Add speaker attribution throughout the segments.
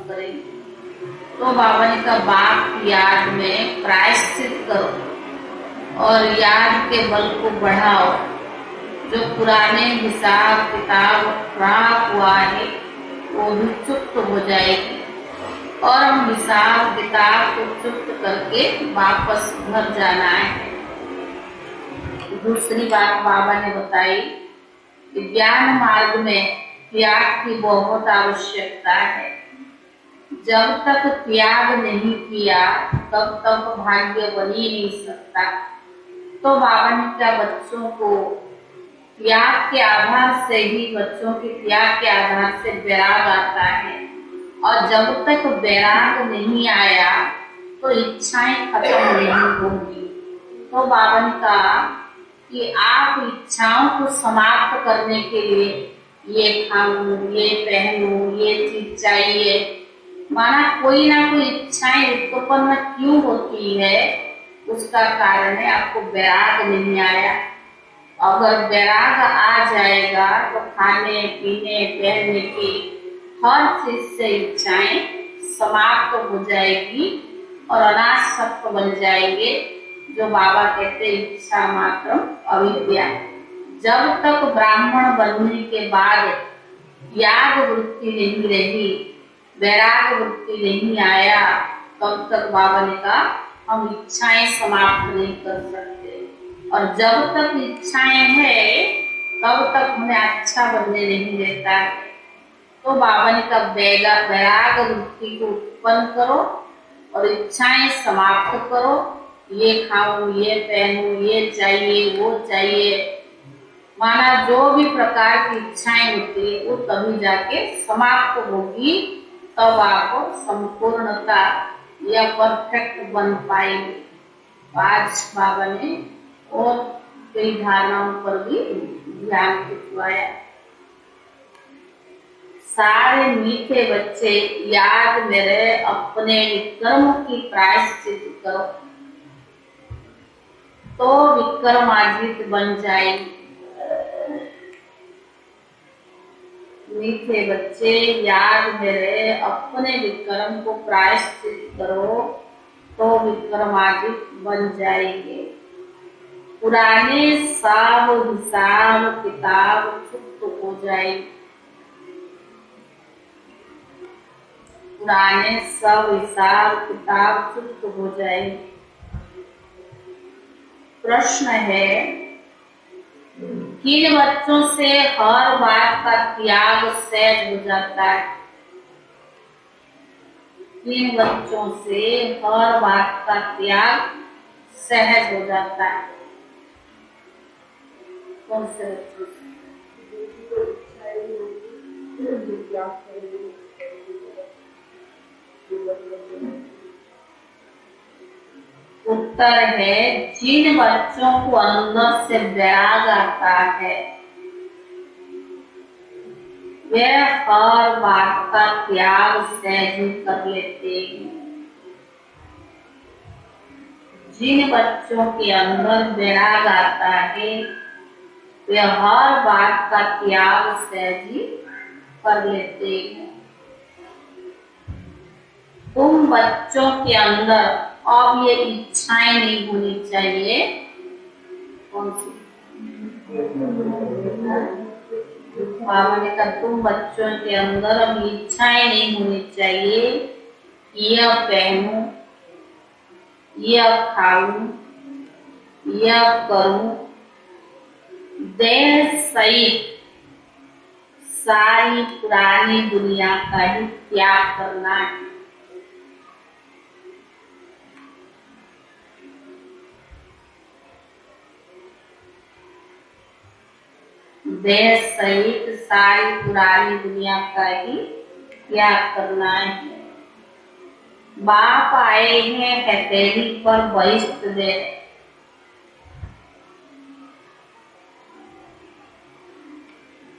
Speaker 1: करेंगे। तो बाबा ने कहा बाप की याद में प्रायश्चित करो और याद के बल को बढ़ाओ। जो पुराने हिसाब किताब खराब हुआ है वो भी चुप्त हो जाएगी और हम हिसाब किताब को चुप्त करके वापस घर जाना है। दूसरी बात बाबा ने बताई कि ज्ञान मार्ग में त्याग की बहुत आवश्यकता है। जब तक त्याग नहीं किया तब तक भाग्य बन ही नहीं सकता। तो बाबा ने क्या बच्चों को त्याग के आधार से ही, बच्चों के त्याग के आधार से वैराग आता है और जब तक वैराग नहीं आया तो इच्छाएं खत्म नहीं होंगी। तो बाबा ने कहा कि आप इच्छाओं को समाप्त करने के लिए ये खाऊं, ये पहनूं, ये चीज चाहिए, माना कोई ना कोई इच्छाएं उत्पन्न क्यों होती है, उसका कारण है आपको वैराग नहीं आया। अगर वैराग आ जाएगा तो खाने पीने पहनने की हर चीज से इच्छाएं समाप्त हो जाएगी और अनासक्त बन जाएंगे, जो बाबा कहते इच्छा मात्र अविद्या। जब तक ब्राह्मण बनने के बाद त्याग वृत्ति नहीं रही, वैराग वृत्ति नहीं आया, तब तक बाबा ने कहा हम इच्छाएं समाप्त नहीं कर सकते। और जब तक इच्छाएं हैं तब तक हमें अच्छा बनने नहीं देता है। तो बाबा ने कहा वैराग वृत्ति को उत्पन्न करो और इच्छाएं समाप्त करो। ये खाऊं, ये पहनूं, ये चाहिए, वो चाहिए, माना जो भी प्रकार की इच्छाएं होती है वो तभी जाके समाप्त होगी, तब आप संपूर्णता या परफेक्ट बन पाएंगे। आज बाबा ने और कई धारणाओं पर भी ध्यान खिंचवाया। सारे मीठे बच्चे याद में रहे अपने विक्रम की प्रायश्चित करो तो विक्रमाजित बन जाएगी। मीठे बच्चे याद में रहे अपने विक्रम को प्रायश्चित करो तो विक्रमाजित बन जाएंगे। पुराने सब हिसाब किताब चुप्त हो जाएंगे। पुराने सब हिसाब किताब चुप्त हो जाएंगे। प्रश्न है, किन बच्चों से हर बात का त्याग सहज हो जाता है? किन बच्चों से हर बात का त्याग सहज हो जाता है? कौन से बच्चों से? उत्तर है, जिन बच्चों को अंदर से वैराग आता है वे हर बात का त्याग सहज कर लेते हैं। जिन बच्चों के अंदर वैराग आता है वे हर बात का त्याग सहज कर लेते हैं। तुम बच्चों के अंदर अब ये इच्छाएं नहीं होनी चाहिए। कौन सी? बाबा ने कहा तुम बच्चों के अंदर अब इच्छाएं नहीं होनी चाहिए, यह पहनूं, यह खाऊं, यह करूं। देह सहित सारी पुरानी दुनिया का ही त्याग करना है। देह सहित सारी पुरानी दुनिया का ही त्याग करना है। बाप आए हैं हथेली पर बहिष्ठ दे,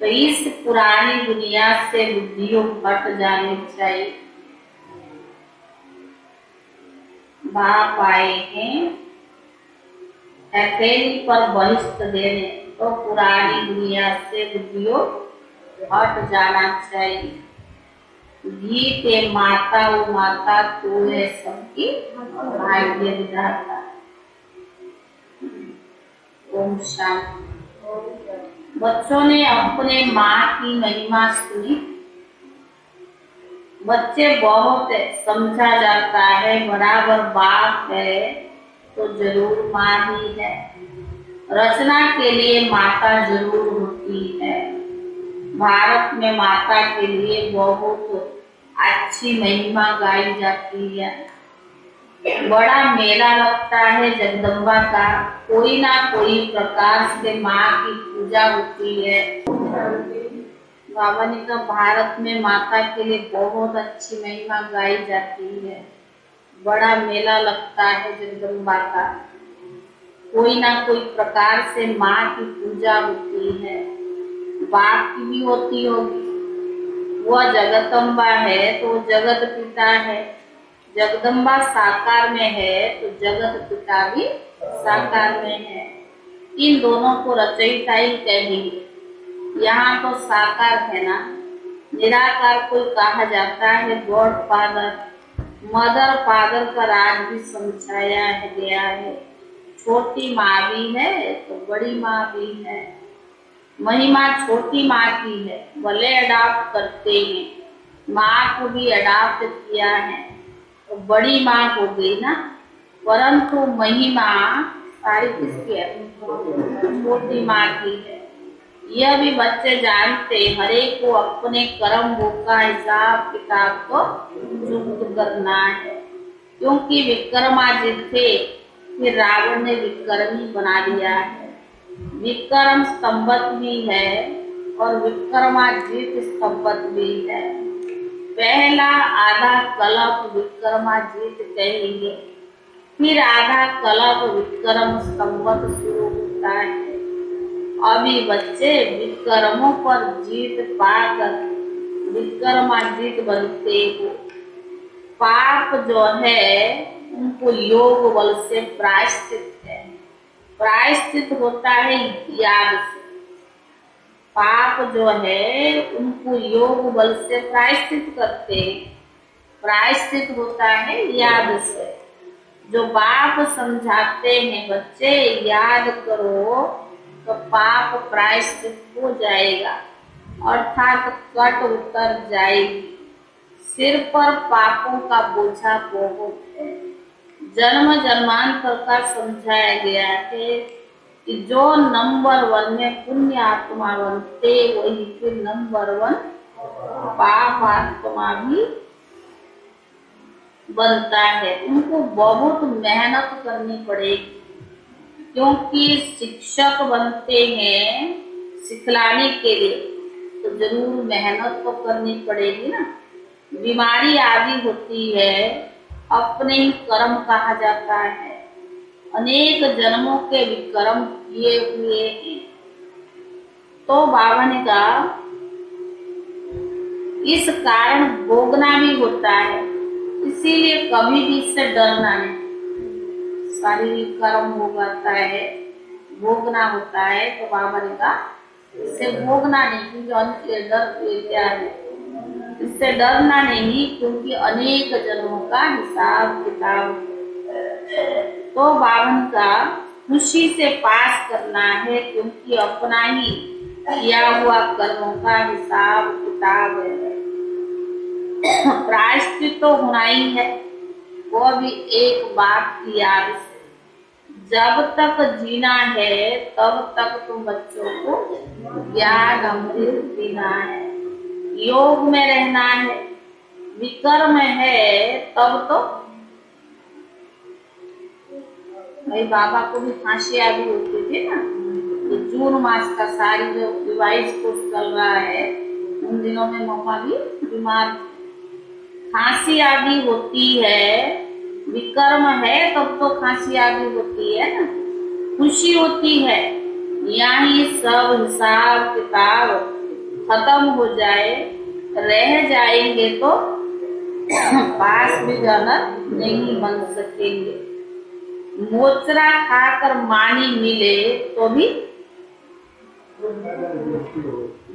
Speaker 1: तो इस पुरानी दुनिया से बुद्धियों हट जानी चाहिए। बाप आए हैं हथेली पर बहिष्ठ देने, तो पुरानी दुनिया से बुद्धियों हट जाना चाहिए। गीत है माता वो माता तू है सबकी भाग्य विधाता। ओम शांति। बच्चों ने अपने माँ की महिमा सुनी। बच्चे बहुत समझा जाता है, बराबर बाप है तो जरूर माँ ही है। रचना के लिए माता जरूर होती है। भारत में माता के लिए बहुत अच्छी महिमा गाई जाती है। बड़ा मेला लगता है जगदम्बा का, कोई ना कोई प्रकार से माँ की पूजा होती है। बाबा ने कहा भारत में माता के लिए बहुत अच्छी महिमा गाई जाती है। बड़ा मेला लगता है जगदम्बा का, कोई ना कोई प्रकार से माँ की पूजा होती है। बाप की भी होती होगी, वह जगदम्बा है तो जगत पिता है। जगदम्बा साकार में है तो जगत पिता भी साकार में है। इन दोनों को रचयिता ही कहेंगे। यहाँ तो साकार है ना, निराकार कोई कहा जाता है। गॉड फादर, मदर फादर का राज भी समझाया गया है। छोटी माँ भी है तो बड़ी माँ भी है। महिमा छोटी माँ की है, भले अडॉप्ट करते हैं, माँ को भी अडॉप्ट किया है तो बड़ी माँ हो गई ना। परंतु महिमा सारी किसकी है? छोटी माँ की है। यह भी बच्चे जानते, हरेक को अपने कर्म भोग का हिसाब किताब को चुक्त करना है। क्योंकि विक्रमादित्य थे, फिर रावण ने विक्रमी बना दिया है। विक्रम स्तंभत भी है और विक्रमादित्य स्तंभत भी है। पहला आधा कल्प विक्रमादित्य कहेंगे, फिर आधा कल्प विक्रम स्तंभत शुरू होता है। अभी बच्चे विक्रमों पर जीत पाकर विक्रमादित्य बनते हो। पाप जो है उनको योग बल से प्रायश्चित है। प्रायश्चित होता है याद से। पाप जो है उनको योग बल से प्रायश्चित करते हैं। प्रायश्चित होता है याद से। जो बाप समझाते हैं बच्चे याद करो तो पाप प्रायश्चित हो जाएगा, अर्थात कट उतर जाएगी। सिर पर पापों का बोझा बहुत है। जन्म जन्मांतर का समझाया गया है कि जो नंबर 1 में पुण्य आत्मा बनते वही फिर नंबर 1 पाप आत्मा भी बनता है। उनको बहुत मेहनत करनी पड़ेगी, क्योंकि शिक्षक बनते हैं सिखलाने के लिए तो जरूर मेहनत तो करनी पड़ेगी ना। बीमारी आदि होती है, अपने ही कर्म कहा जाता है। अनेक जन्मों के विक्रम किए हुए हैं। तो बाबा ने कहा इस कारण भोगना भी होता है, इसीलिए कभी भी इससे डरना नहीं। शारीरिक कर्म भोगता है, भोगना होता है तो बाबा ने कहा इससे भोगना नहीं, क्योंकि डर क्या है, इससे डरना नहीं, क्योंकि अनेक जन्मों का हिसाब किताब। तो बावन का खुशी से पास करना है, क्योंकि अपना ही किया हुआ कर्मों का हिसाब किताब है। प्रायश्चित तो होना ही है, वो भी एक बात की याद से। जब तक जीना है तब तक तुम बच्चों को ज्ञान अमृत पीना है, योग में रहना है। विकर्म है तब तो भाई बाबा को भी फांसी आदि होती थी ना। तो जून मास का सारी जो डिवाइस कोर्स चल रहा है उन दिनों में मम्मा भी बीमार, फांसी आदि होती है। विकर्म है तब तो फांसी आदि होती है ना, खुशी होती है। यहाँ सब हिसाब किताब खत्म हो जाए, रह जाएंगे तो पास भी जाना नहीं बन सकेंगे। मोचरा खाकर मानी मिले तो भी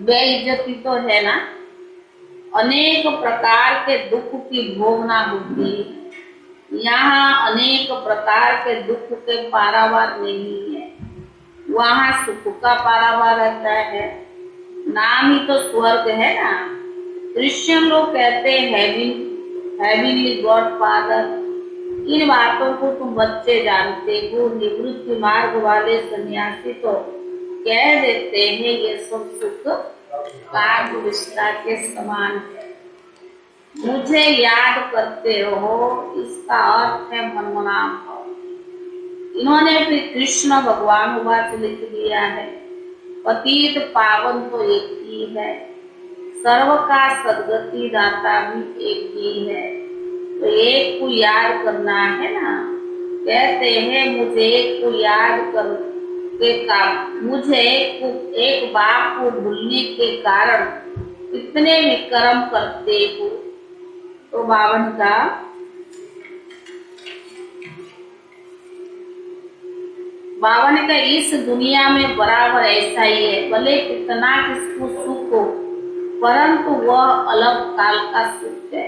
Speaker 1: बेइज्जती तो है ना। अनेक प्रकार के दुख की भोगना होती है। यहाँ अनेक प्रकार के दुख के पारावार नहीं है, वहाँ सुख का पारावार रहता है। नाम ही तो स्वर्ग है ना। क्रिश्चियन लोग कहते हैं हेवनली गॉड फादर। इन बातों को तुम बच्चे जानते हो। निवृत्ति मार्ग वाले सन्यासी तो कह देते हैं ये सब सुख काग विस्तार के समान है। मुझे याद करते रहो, इसका अर्थ है मनमनाम हो। इन्होंने भी कृष्ण भगवान वाच लिख दिया है। पतित पावन तो एक ही है, सर्व का सदगति दाता भी एक ही है। तो एक को याद करना है ना। कहते हैं मुझे एक को याद कर के काम, मुझे एक बाप को भूलने के कारण कितने विक्रम करते हो। तो बावन का इस दुनिया में बराबर ऐसा ही है। भले कितना किसको सुख हो, परंतु वह अलग काल का सुख है,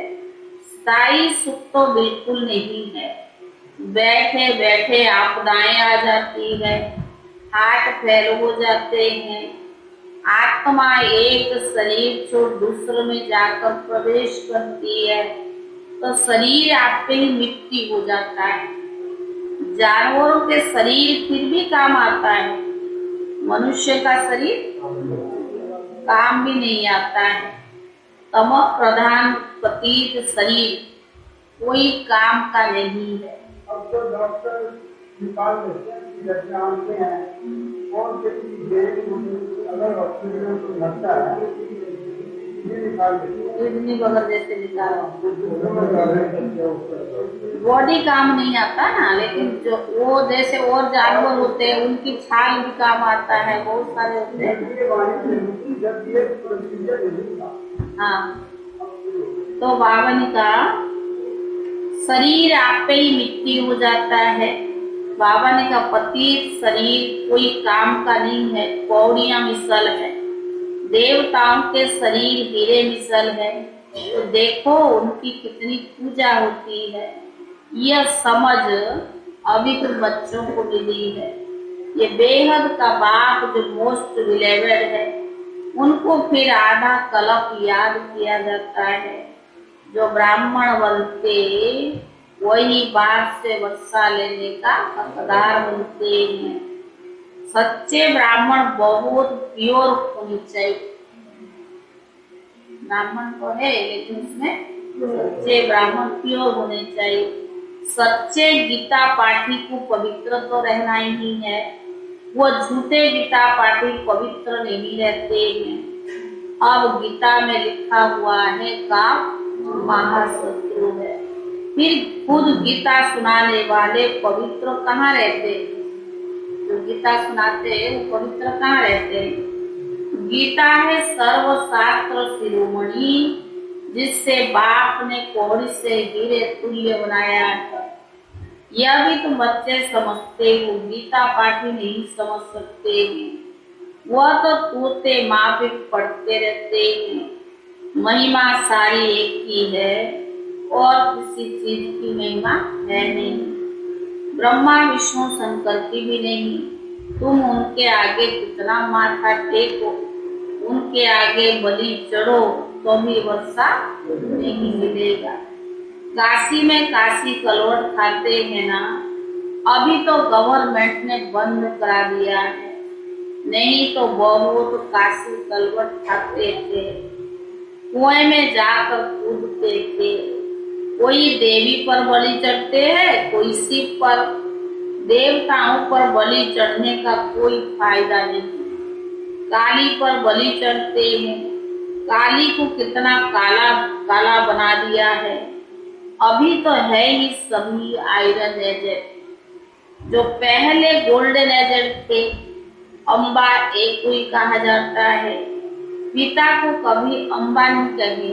Speaker 1: स्थायी सुख तो बिल्कुल नहीं है। बैठे बैठे आपदाएं आ जाती है, हाथ फेल हो जाते हैं, आत्मा एक शरीर छोड़ दूसरे में जाकर प्रवेश करती है, तो शरीर आपके ही मिट्टी हो जाता है। जानवरों के शरीर फिर भी काम आता है, मनुष्य का शरीर काम भी नहीं आता है। तम प्रधान पतित शरीर कोई काम का नहीं है।
Speaker 2: अब तो डॉक्टर निकाल देते हैं, कौन अगर हॉस्पिटल को लगता है
Speaker 1: किडनी वगैरह जैसे निकाला, बॉडी काम नहीं आता ना, लेकिन जो वो जैसे और जानवर होते हैं उनकी छाल भी काम आता है, बहुत सारे होते हैं। हाँ, तो बावन का शरीर आप पे ही मिट्टी हो जाता है। बावन का पतित शरीर कोई काम का नहीं है, पौड़ियां मिसल है। देवताओं के शरीर हीरे मिसल है, तो देखो उनकी कितनी पूजा होती है। यह समझ अभी तो बच्चों को मिली है। ये बेहद का बाप जो मोस्ट बिलीवेड है, उनको फिर आधा कलप याद किया जाता है। जो ब्राह्मण बनते वही बाप से वर्षा लेने का हकदार बनते हैं। सच्चे ब्राह्मण बहुत प्योर होनी चाहिए। ब्राह्मण तो है लेकिन उसमें सच्चे ब्राह्मण प्योर होने चाहिए। सच्चे गीता पाठी को पवित्र तो रहना ही है, वो झूठे गीता पाठी पवित्र नहीं रहते हैं। अब गीता में लिखा हुआ है का महाशत्रु है, फिर खुद गीता सुनाने वाले पवित्र कहाँ रहते? जो गीता सुनाते हैं वो पवित्र कहाँ रहते हैं? गीता है सर्वशास्त्र शिरोमणि, जिससे बाप ने कौड़ी से हीरे तुल्य बनाया है। यह भी तुम बच्चे समझते हो, गीता पाठी नहीं समझ सकते हैं। वह तो तोते माफिक पढ़ते रहते हैं। महिमा सारी एक ही है और किसी चीज की महिमा है नहीं। ब्रह्मा विष्णु शंकर की भी नहीं। तुम उनके आगे कितना माथा टेको, उनके आगे बलि चढ़ो तो भी वर्षा नहीं मिलेगा। काशी में काशी कलवट खाते हैं ना, अभी तो गवर्नमेंट ने बंद करा दिया है, नहीं तो बहुत काशी कलवट खाते थे। कुएं में जाकर कूदते थे। कोई देवी पर बलि चढ़ते हैं, कोई शिव पर। देवताओं पर बलि चढ़ने का कोई फायदा नहीं। काली पर बलि चढ़ते हैं। काली को कितना काला काला बना दिया है। अभी तो है ही सभी आयरन एजेंट। जो पहले गोल्डन एजेंट थे, अम्बा एक ही कहा जाता है। पिता को कभी अम्बा नहीं कहे।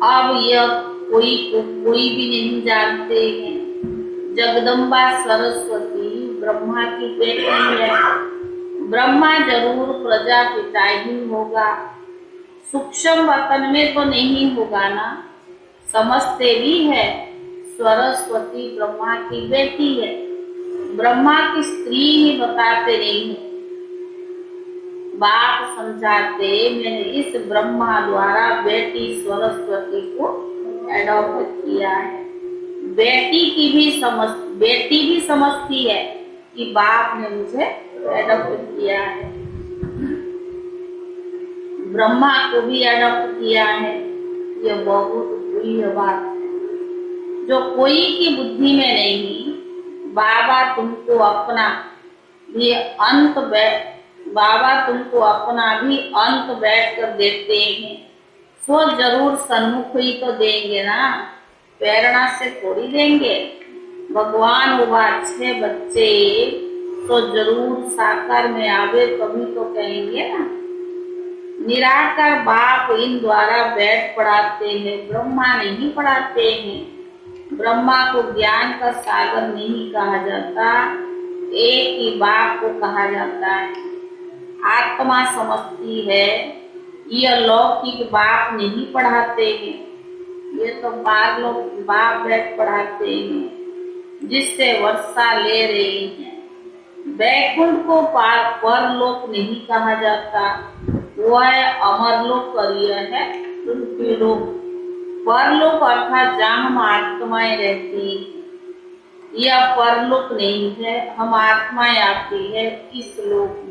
Speaker 1: अब यह कोई भी नहीं जानते हैं। जगदम्बा सरस्वती ब्रह्मा की बेटी है। ब्रह्मा जरूर प्रजापिता ही होगा। सूक्ष्म बर्तन में तो नहीं होगा ना, समझते भी है सरस्वती ब्रह्मा की बेटी है, ब्रह्मा की स्त्री ही बताते नहीं है। बाप समझाते मैंने इस ब्रह्मा द्वारा बेटी सरस्वती को एडॉप्ट किया है। बेटी भी समझती है कि बाप ने मुझे एडॉप्ट किया है। ब्रह्मा को भी एडॉप्ट किया है। यह बहुत प्रिय बात है जो कोई की बुद्धि में नहीं। बाबा तुमको अपना भी अंत बैठ कर देते हैं, सो जरूर सन्मुख ही तो देंगे ना, प्रेरणा से थोड़ी देंगे। भगवान वो अच्छे बच्चे तो जरूर साकार में आवे कभी तो कहेंगे ना। निराकार बाप इन द्वारा बैठ पढ़ाते हैं, ब्रह्मा नहीं पढ़ाते हैं। ब्रह्मा को ज्ञान का सागर नहीं कहा जाता, एक ही बाप को कहा जाता है। आत्मा समझती है, यह लौकिक बाप नहीं पढ़ाते हैं, ये तो बाप बैठ पढ़ाते हैं जिससे वर्षा ले रही है। वैकुंठ को परलोक नहीं कहा जाता, वह है अमरलोक और यह है पृथ्वी लोक। परलोक अर्थात जहाँ हम आत्माएं रहती, यह परलोक नहीं है, हम आत्माएं आती है इस लोक में।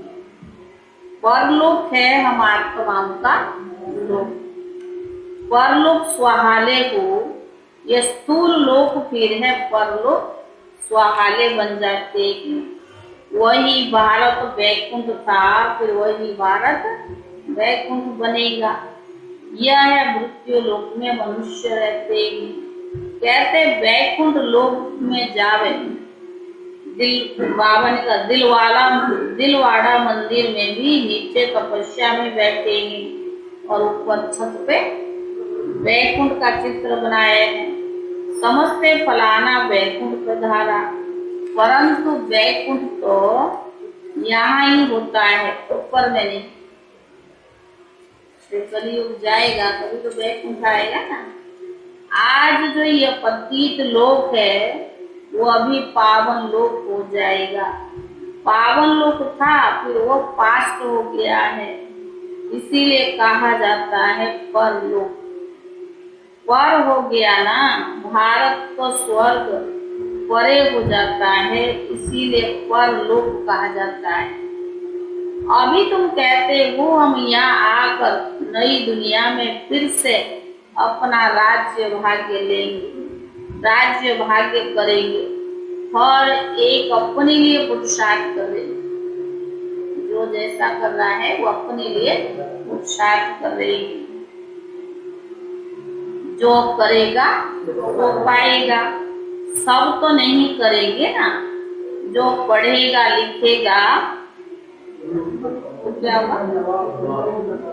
Speaker 1: परलोक है हम आत्माओं का लोक। परलोक स्वाहाले हो, यह स्थूल लोक फिर है परलोक स्वाहाले बन जाते हैं। वही भारत वैकुंठ था, फिर वही भारत वैकुंठ बनेगा। यह है मृत्यु लोक में मनुष्य रहते हैं। कहते वैकुंठ लोक में जावे, बाबा ने कहा दिलवाड़ा मंदिर में भी नीचे तपस्या में बैठे हैं और ऊपर छत पे वैकुंठ का चित्र बनाए हैं। समझते फलाना वैकुंठ पधारा, परंतु वैकुंठ तो यहाँ ही होता है, ऊपर में नहीं। कलयुग जाएगा कभी तो वैकुंठ आएगा ना। आज जो ये पतित लोक है वो अभी पावन लोक हो जाएगा। पावन लोक था फिर वो पास्ट हो गया है, इसीलिए कहा जाता है परलोक। पर हो गया ना, भारत तो स्वर्ग परे हो जाता है, इसीलिए परलोक कहा जाता है। अभी तुम कहते हो हम यहाँ आकर नई दुनिया में फिर से अपना राज्य भाग्य लेंगे, राज्य भाग्य करेंगे, हर एक अपने लिए पुरुषार्थ करे। जो जैसा कर रहा है वो अपने लिए पुरुषार्थ करेगी। जो करेगा वो पाएगा। सब तो नहीं करेंगे ना। जो पढ़ेगा लिखेगा तो क्या होगा,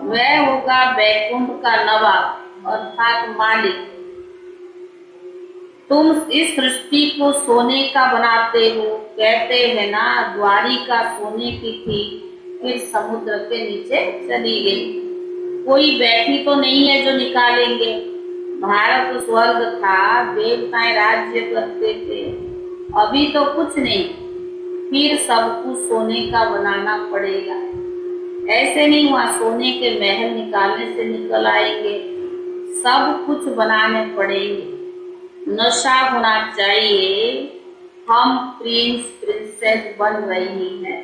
Speaker 1: वह होगा वैकुंठ का नवाब अर्थात मालिक। तुम इस सृष्टि को सोने का बनाते हो, कहते हैं ना द्वारिका सोने की थी, फिर समुद्र के नीचे चली गई। कोई बैठी तो नहीं है जो निकालेंगे। भारत स्वर्ग था, देवताएं राज्य करते थे, अभी तो कुछ नहीं, फिर सब कुछ सोने का बनाना पड़ेगा। ऐसे नहीं वहाँ सोने के महल निकालने से निकल आएंगे, सब कुछ बनाने पड़ेंगे। नशा होना चाहिए, हम प्रिंस प्रिंसेस बन रही है।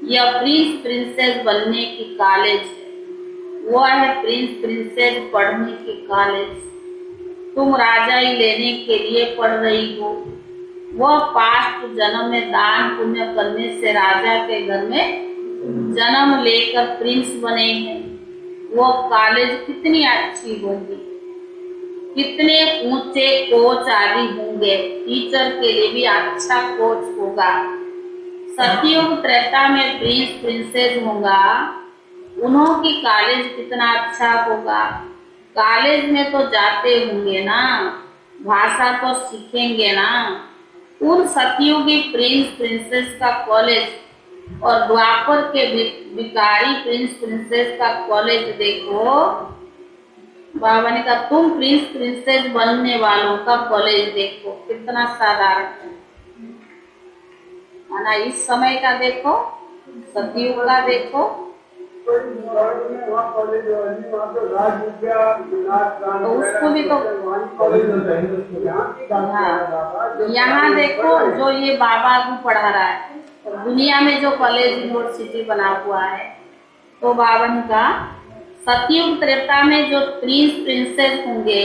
Speaker 1: यह प्रिंस प्रिंसेस बनने की कॉलेज है, वह है प्रिंस प्रिंसेस पढ़ने की कॉलेज। तुम राजाई लेने के लिए पढ़ रही हो, वह पास्ट जन्म में दान पुण्य करने से राजा के घर में जन्म लेकर प्रिंस बने हैं। वो कॉलेज कितनी अच्छी होगी, कितने ऊंचे कोच आदि होंगे, टीचर के लिए भी अच्छा कोच होगा। सतयुग त्रेता में प्रिंस प्रिंसेस होगा, उन्हों की कॉलेज कितना अच्छा होगा। कॉलेज में तो जाते होंगे ना, भाषा तो सीखेंगे ना। उन सतयुगी प्रिंस प्रिंसेस का कॉलेज और द्वापर के भिखारी प्रिंस प्रिंसेस का कॉलेज देखो। बाबा ने कहा तुम प्रिंस प्रिंसेस बनने वालों का कॉलेज देखो, कितना साधारण है ना। इस समय का देखो, सतयुग का देखो,
Speaker 2: तो
Speaker 1: उसको भी तो हाँ, यहाँ देखो जो ये बाबा को पढ़ा रहा है, दुनिया में जो कॉलेज यूनिवर्सिटी बना हुआ है, तो बाबा ने कहा सतयुग त्रेता में जो प्रिंस प्रिंसेस होंगे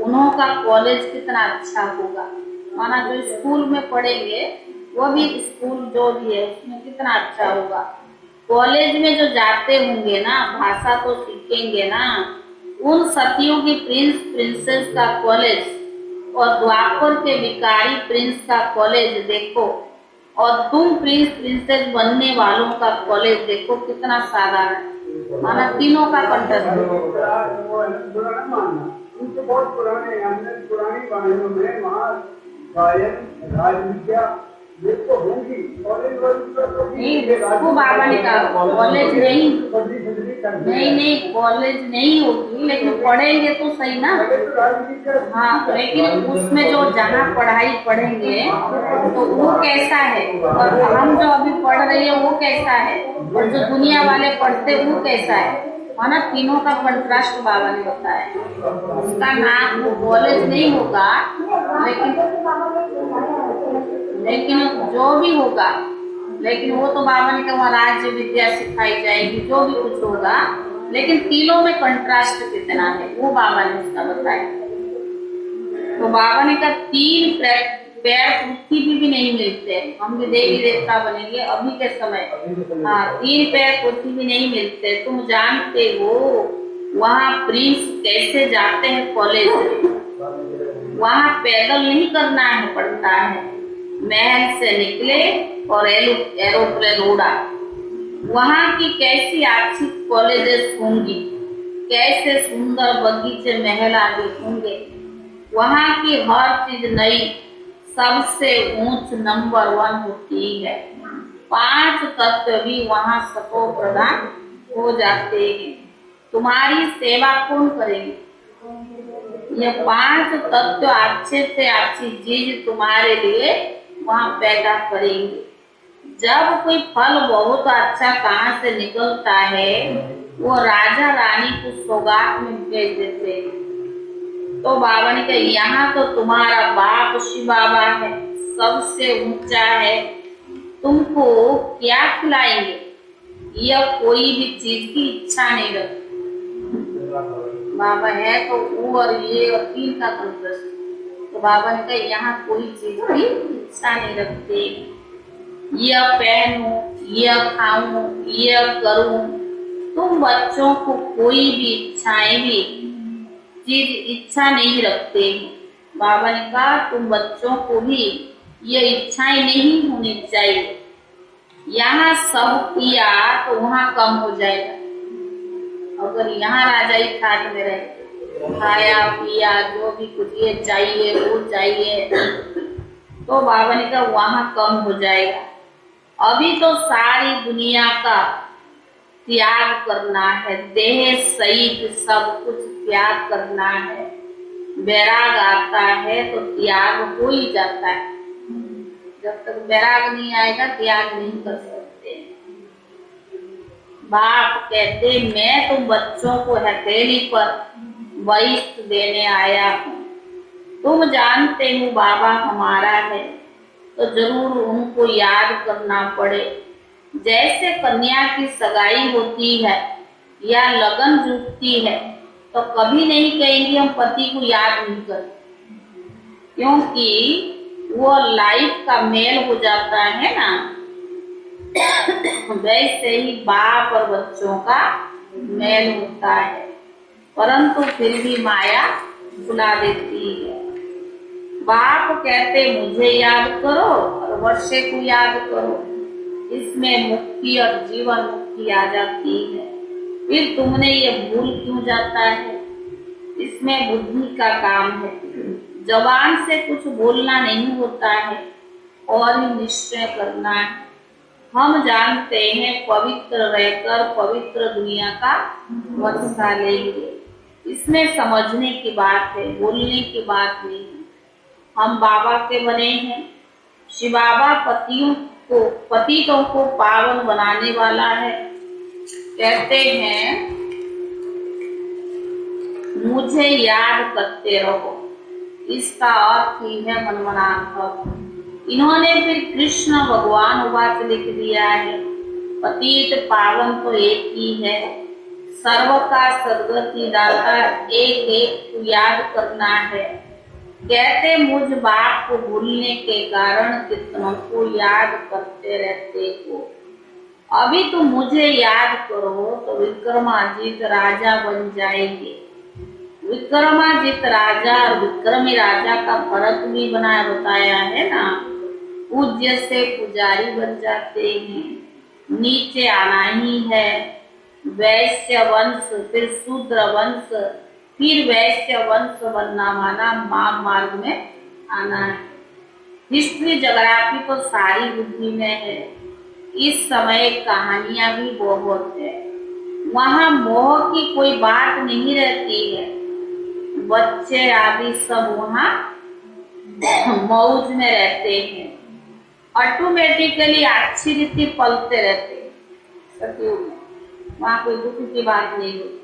Speaker 1: उन्हों का कॉलेज कितना अच्छा होगा। माना जो स्कूल में पढ़ेंगे वो भी स्कूल जो भी है उसमें कितना अच्छा होगा। कॉलेज में जो जाते होंगे ना, भाषा तो सीखेंगे ना। उन सतयुगी प्रिंस प्रिंसेस का कॉलेज और द्वापर के भिखारी प्रिंस का कॉलेज देखो, और तुम प्रिंस प्रिंसेस बनने वालों का कॉलेज देखो, कितना साधारण। माना तीनों का कंटेस्ट।
Speaker 2: उनके बहुत पुरानी कहानियों में वहाँ गायन राज विद्या देखो होंगी।
Speaker 1: इसको बाबा ने कहा कॉलेज नहीं कॉलेज नहीं होगी, लेकिन पढ़ेंगे तो सही ना। हाँ, लेकिन उसमें जो जहाँ पढ़ाई पढ़ेंगे तो वो कैसा है, और हम जो अभी पढ़ रहे हैं वो कैसा है, और जो दुनिया वाले पढ़ते वो कैसा है। माना तीनों का कंट्रास्ट बाबा ने बताया। उसका नाम वो कॉलेज नहीं होगा, लेकिन जो भी होगा, लेकिन वो तो बाबा ने कहा राज्य विद्या सिखाई जाएगी, जो भी कुछ होगा, लेकिन तीनों में कंट्रास्ट कितना है वो बाबा ने उसका बताया। तो बाबा ने कहा 3 पैर पृथ्वी भी नहीं मिलते, हम भी देवी देवता बनेंगे अभी के समय। हाँ, 3 पैर पृथ्वी भी नहीं मिलते। तुम जानते हो वहाँ प्रिंस कैसे जाते हैं कॉलेज में? वहाँ पैदल नहीं करना है पड़ता है, महल से निकले और एरोप्लेन उड़ा। वहाँ की कैसी अच्छी कॉलेजेस होंगी, कैसे सुंदर बगीचे महल आदि होंगे। वहाँ की हर चीज नई, सबसे ऊंच नंबर 1 होती है। 5 तत्व भी वहाँ सबको प्रदान हो जाते हैं। तुम्हारी सेवा कौन करेंगे? ये 5 तत्व अच्छे से अच्छी चीज तुम्हारे लिए वहाँ पैदा करेंगे। जब कोई फल बहुत अच्छा कहाँ से निकलता है, वो राजा रानी को सौगात में भेज देते हैं। तो बाबा ने कहा यहाँ तो तुम्हारा बाप शिव बाबा है, सबसे ऊंचा है, तुमको क्या खिलाएंगे? यह कोई भी चीज की इच्छा नहीं रखती। बाबा है तो वो और ये और 3 का कंट्रास्ट। तो बाबा ने कहा यहाँ कोई चीज की इच्छा नहीं रखते। यह पहनूं, यह खाऊं, यह करूं। तुम बच्चों को कोई भी इच्छाएं भी चीज इच्छा नहीं रखते। बाबा ने कहा तुम बच्चों को भी ये इच्छाएं नहीं होनी चाहिए। यहाँ सब किया तो वहाँ कम हो जाएगा। अगर यहाँ राजाई ठाट में रहे, खाया पिया जो भी कुछ ये चाहिए वो चाहिए, तो बाबा ने कहा वहाँ कम हो जाएगा। अभी तो सारी दुनिया का त्याग करना है, देह सहित सब कुछ त्याग करना है। वैराग आता है तो त्याग हो ही जाता है। जब तक वैराग नहीं आएगा त्याग नहीं कर सकते। बाप कहते मैं तो बच्चों को हथेली पर वरिष्ठ देने आया हूँ। तुम जानते हो बाबा हमारा है तो जरूर उनको याद करना पड़े। जैसे कन्या की सगाई होती है या लगन जुटती है तो कभी नहीं कहेंगे हम पति को याद नहीं करते, क्योंकि वो लाइफ का मेल हो जाता है ना। वैसे ही बाप और बच्चों का मेल होता है, परंतु फिर भी माया बुला देती है। बाप कहते मुझे याद करो और वर्षे को याद करो, इसमें मुक्ति और जीवन मुक्ति आ जाती है। फिर तुमने ये भूल क्यों जाता है? इसमें बुद्धि का काम है। जबान से कुछ बोलना नहीं होता है और ही निश्चय करना है। हम जानते हैं पवित्र रहकर पवित्र दुनिया का वर्षा लेंगे। इसमें समझने की बात है, बोलने की बात नहीं है। हम बाबा के बने हैं। शिव बाबा पतितों को पावन बनाने वाला है। कहते हैं मुझे याद करते रहो। इसका अर्थ ही है मनमनाभव। इन्होंने फिर कृष्ण भगवान वाच लिख दिया है। पतित पावन तो एक ही है, सर्व का सदगति दाता एक एक को याद करना है। कहते मुझ बाप को भूलने के कारण कितनों को याद करते रहते हो। अभी तो मुझे याद करो तो विक्रमादित्य राजा बन जाएंगे। विक्रमादित्य राजा और विक्रमी राजा का फर्क भी बताया है ना। पूज्य से पुजारी बन जाते हैं, नीचे आना ही है। वैश्य वंश, फिर शूद्र वंश, फिर वैश्य वंश बनना माना मार्ग में आना है। हिस्ट्री जोग्राफी तो सारी बुद्धि में है। इस समय कहानियां भी बहुत है। वहाँ मोह की कोई बात नहीं रहती है। बच्चे आदि सब वहाँ मौज में रहते हैं, ऑटोमेटिकली अच्छी रीति पलते रहते हैं सतयुग में। वहाँ कोई दुख की बात नहीं होती।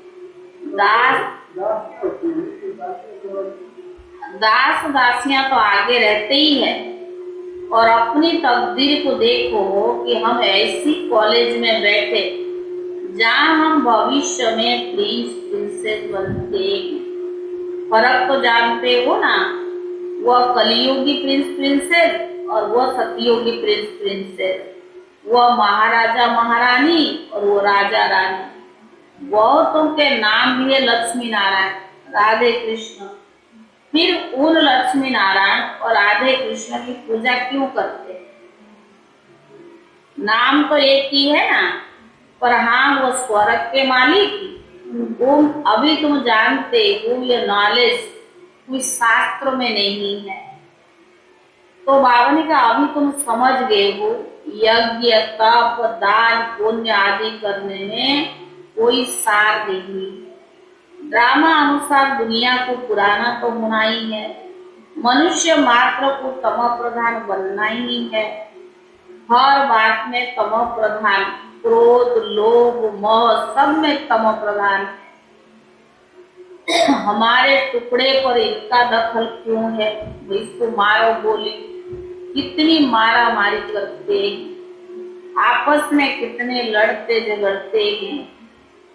Speaker 1: दास दासियां तो आगे रहते ही है। और अपनी तकदीर को देखो कि हम ऐसी कॉलेज में बैठे जहाँ हम भविष्य में प्रिंस प्रिंसेस बनते हैं। फर्क तो जानते हो ना, वह कलियुगी प्रिंस प्रिंसेस और वह सतयुगी प्रिंस प्रिंसेस, वह महाराजा महारानी और वो राजा रानी। बहुतों के नाम भी है लक्ष्मी नारायण, राधे कृष्ण। फिर उन लक्ष्मी नारायण और राधे कृष्ण की पूजा क्यों करते? नाम तो एक ही है ना, पर हाँ वो स्वर्ग के मालिक। अभी तुम जानते हो ये नॉलेज कोई शास्त्र में नहीं है। तो बाबा ने कहा अभी तुम समझ गए हो, यज्ञ तप दान पुण्य आदि करने में कोई सार नहीं। ड्रामा अनुसार दुनिया को पुराना तो होना ही है। मनुष्य मात्र को तम प्रधान बनना ही है। हर बात में तम प्रधान, क्रोध लोभ मोह सब में तम प्रधान है। हमारे टुकड़े पर इसका दखल क्यों है? इसको मारो बोली, कितनी मारा मारी करते हैं, आपस में कितने लड़ते झगड़ते हैं।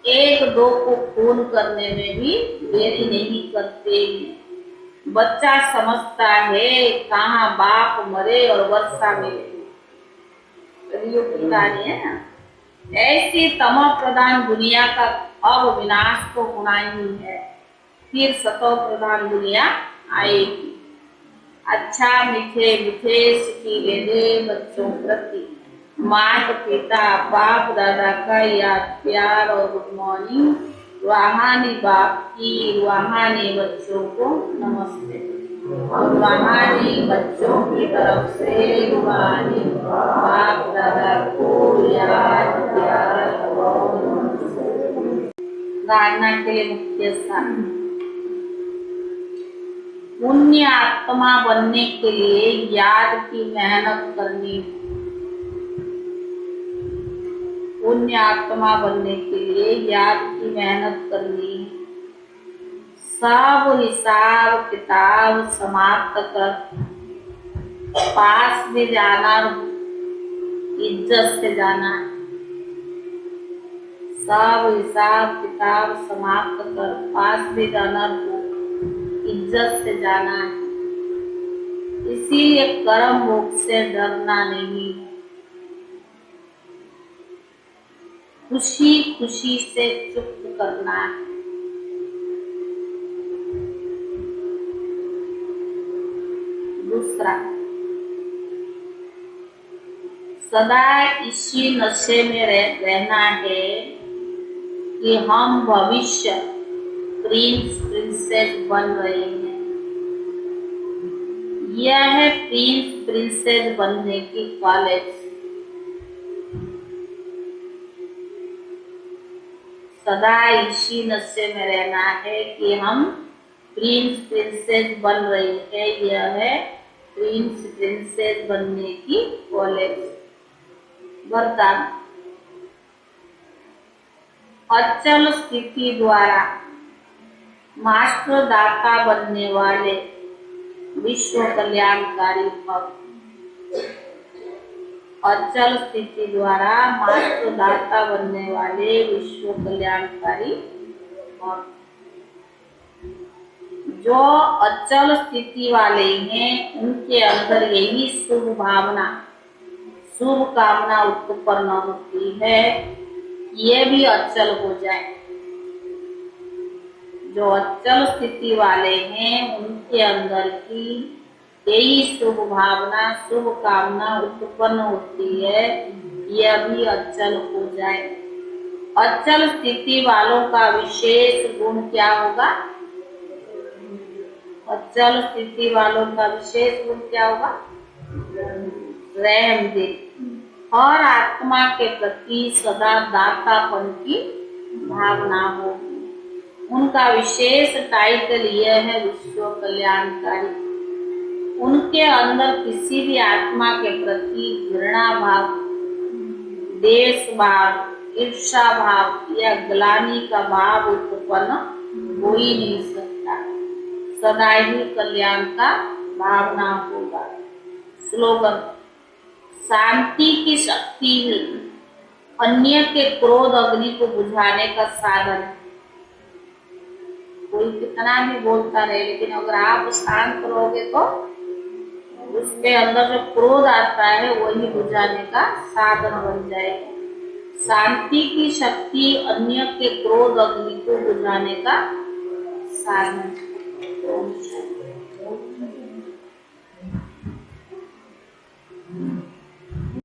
Speaker 1: एक दो को खून करने में भी देरी नहीं करते हैं। बच्चा समझता है कहाँ बाप मरे और वर्षा मिले। है ना, ऐसी तमो प्रधान दुनिया का अब विनाश तो होना ही है। फिर सतो प्रधान दुनिया आएगी। अच्छा मीठे मीठे सिखी दे बच्चों प्रति माता पिता बाप दादा का याद प्यार और गुड मॉर्निंग। रूहानी बाप की रूहानी बच्चों को नमस्ते। और रूहानी बच्चों की तरफ से रूहानी बाप दादा को याद प्यार और धारणा के लिए मुख्य स्थान। पुण्य आत्मा बनने के लिए याद की मेहनत करनी। पुण्य आत्मा बनने के लिए याद की मेहनत करनी। सब हिसाब किताब समाप्त कर पास में जाना, इज्जत से जाना। सब हिसाब किताब समाप्त कर पास में जाना, इज्जत से जाना है। इसीलिए कर्म भोग से डरना नहीं, खुशी खुशी से चुप करना है। दूसरा, सदा इसी नशे में रहना है कि हम भविष्य प्रिंस प्रिंसेस बन रहे हैं। यह है प्रिंस प्रिंसेस बनने की कॉलेज। सदा इसी नशे में रहना है कि हम प्रिंस प्रिंसेस बन रही है। यह है प्रिंस प्रिंसेस बनने की कॉलेज। वरदान। अचल स्थिति द्वारा मास्टर दाता बनने वाले विश्व कल्याणकारी भव। अचल स्थिति द्वारा मास्टर दाता बनने वाले विश्व कल्याणकारी भव। जो अचल स्थिति वाले हैं उनके अंदर यही शुभ भावना, शुभ कामना उत्पन्न होती है, ये भी अचल हो जाए। जो अचल स्थिति वाले हैं उनके अंदर की यही शुभ भावना, शुभ कामना उत्पन्न होती है, यह भी अचल हो जाए। अचल स्थिति वालों का विशेष गुण क्या होगा? अचल स्थिति वालों का विशेष गुण क्या होगा? रहम दिल। और आत्मा के प्रति सदा दातापन की भावना होगी। उनका विशेष टाइटल यह है विश्व कल्याणकारी। उनके अंदर किसी भी आत्मा के प्रति घृणा भाव, देश भाव, ईर्षा भाव या ग्लानि का भाव उत्पन्न हो ही नहीं सकता। सदा ही कल्याण का भावना होगा। स्लोगन। शांति की शक्ति ही अन्य के क्रोध अग्नि को बुझाने का साधन है। कोई कितना भी बोलता रहे, लेकिन अगर आप शांत रहोगे तो उसके अंदर जो क्रोध आता है वही बुझाने का साधन बन जाएगा। शांति की शक्ति अन्य के क्रोध अग्नि को बुझाने का साधन।